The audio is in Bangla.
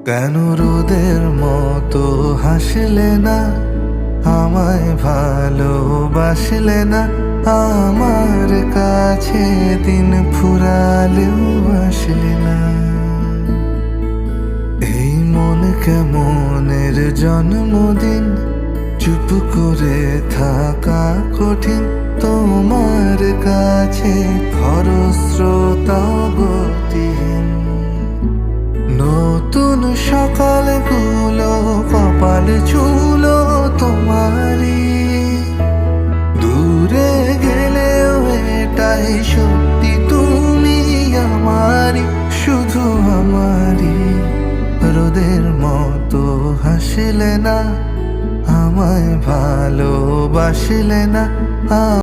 কেন রোদের মতো হাসলে না, আমায় ভালোবাসলে না, আমার কাছে দিন ফুরালেও আসলে না। এই মন কেমনের জন্মদিন, চুপ করে থাকা কঠিন, তোমার কাছে খরস্রোতাও গতিহীন। নতুন সকালগুলো কপাল ছুলো তোমারই, দূরে গেলেও এটাই সত্যি তুমি আমারই, শুধু আমারই। রোদের মতো হাসলে না, আমায় ভালোবাসলে না।